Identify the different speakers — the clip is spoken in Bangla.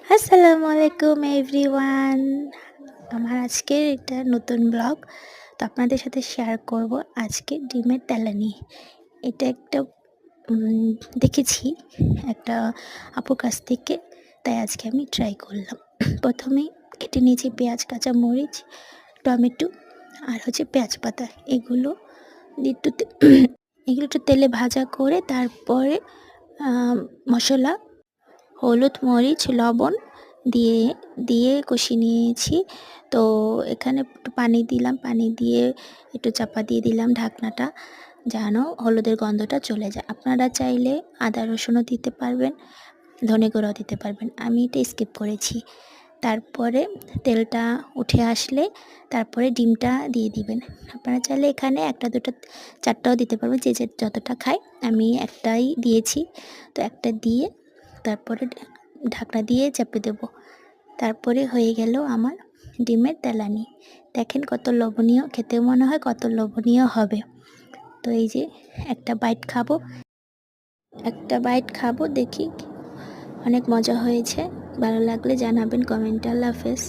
Speaker 1: আসসালামু আলাইকুম এভরিওয়ান। আমার আজকের এটা নতুন ব্লগ। তো আপনাদের সাথে শেয়ার করব আজকে ডিমের তেলানি। এটা একটা উম দেখেছি একটা আপুর কাছ থেকে, তাই আজকে আমি ট্রাই করলাম। প্রথমেই কেটে নিয়েছি পেঁয়াজ, কাঁচামরিচ, টমেটো আর পেঁয়াজ পাতা। এগুলো দিয়ে এগুলো একটু তেলে ভাজা করে তারপরে আ মসলা হলুদ, মরিচ, লবণ দিয়ে দিয়ে কষিয়ে নিয়েছি। তো এখানে একটু পানি দিলাম, পানি দিয়ে একটু চাপা দিয়ে দিলাম ঢাকনাটা, যেন হলুদের গন্ধটা চলে যায়। আপনারা চাইলে আদা রসুনও দিতে পারবেন, ধনে গুঁড়াও দিতে পারবেন। আমি এটা স্কিপ করেছি। তারপরে তেলটা উঠে আসলে তারপরে ডিমটা দিয়ে দিবেন। আপনারা চাইলে এখানে ১টা ২টা ৪টাও দিতে পারবেন, যে যতটা খায়। আমি একটাই দিয়েছি। তো একটা দিয়ে তারপরে ঢাকনা দিয়ে চাপে দেব। তারপরে হয়ে গেল আমার ডিমের তেলানি। দেখেন কত লোভনীয়, খেতে মনে হয় কত লোভনীয় হবে। তো এই যে একটা বাইট খাবো দেখি। অনেক মজা হয়েছে। ভালো লাগলে জানাবেন কমেন্টে। আল্লাহ হাফেজ।